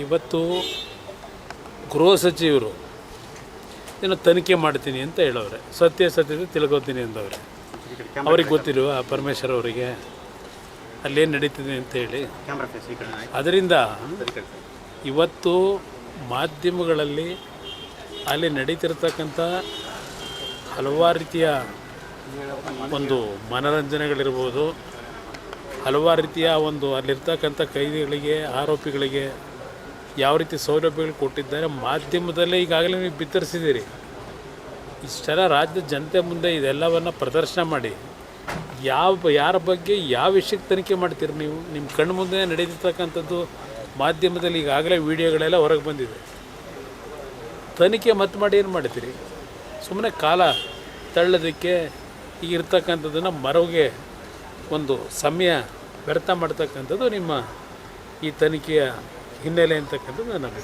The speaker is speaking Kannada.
ಇವತ್ತು ಗೃಹ ಸಚಿವರು ಏನೋ ತನಿಖೆ ಮಾಡ್ತೀನಿ ಅಂತ ಹೇಳವ್ರೆ, ಸತ್ಯತೆ ತಿಳ್ಕೊತೀನಿ ಅಂದವ್ರೆ. ಅವ್ರಿಗೆ ಗೊತ್ತಿರುವ ಪರಮೇಶ್ವರ್ ಅವರಿಗೆ ಅಲ್ಲೇನು ನಡೀತಿದೆ ಅಂತ ಹೇಳಿ. ಅದರಿಂದ ಇವತ್ತು ಮಾಧ್ಯಮಗಳಲ್ಲಿ ಅಲ್ಲಿ ನಡೀತಿರ್ತಕ್ಕಂಥ ಹಲವಾರು ರೀತಿಯ ಒಂದು ಮನರಂಜನೆಗಳಿರ್ಬೋದು, ಹಲವಾರು ರೀತಿಯ ಒಂದು ಅಲ್ಲಿರ್ತಕ್ಕಂಥ ಕೈದಿಗಳಿಗೆ, ಆರೋಪಿಗಳಿಗೆ ಯಾವ ರೀತಿ ಸೌಲಭ್ಯಗಳು ಕೊಟ್ಟಿದ್ದಾರೆ ಮಾಧ್ಯಮದಲ್ಲೇ ಈಗಾಗಲೇ ನೀವು ಬಿತ್ತರಿಸಿದ್ದೀರಿ. ಇಷ್ಟೆಲ್ಲ ರಾಜ್ಯದ ಜನತೆ ಮುಂದೆ ಇದೆಲ್ಲವನ್ನು ಪ್ರದರ್ಶನ ಮಾಡಿ ಯಾರ ಬಗ್ಗೆ ಯಾವ ವಿಷಯಕ್ಕೆ ತನಿಖೆ ಮಾಡ್ತೀರಿ ನೀವು? ನಿಮ್ಮ ಕಣ್ಣು ಮುಂದೆ ನಡೀತಿರ್ತಕ್ಕಂಥದ್ದು ಮಾಧ್ಯಮದಲ್ಲಿ ಈಗಾಗಲೇ ವಿಡಿಯೋಗಳೆಲ್ಲ ಹೊರಗೆ ಬಂದಿದೆ. ತನಿಖೆ ಮತ್ತೆ ಮಾಡಿ ಏನು ಮಾಡ್ತೀರಿ? ಸುಮ್ಮನೆ ಕಾಲ ತಳ್ಳೋದಕ್ಕೆ ಈಗಿರ್ತಕ್ಕಂಥದ್ದನ್ನು ಮರವಿಗೆ ಒಂದು ಸಮಯ ವ್ಯರ್ಥ ಮಾಡ್ತಕ್ಕಂಥದ್ದು ನಿಮ್ಮ ಈ ತನಿಖೆಯ ಹಿನ್ನೆಲೆ ಅಂತಕ್ಕಂಥದ್ದು ನನ್ನ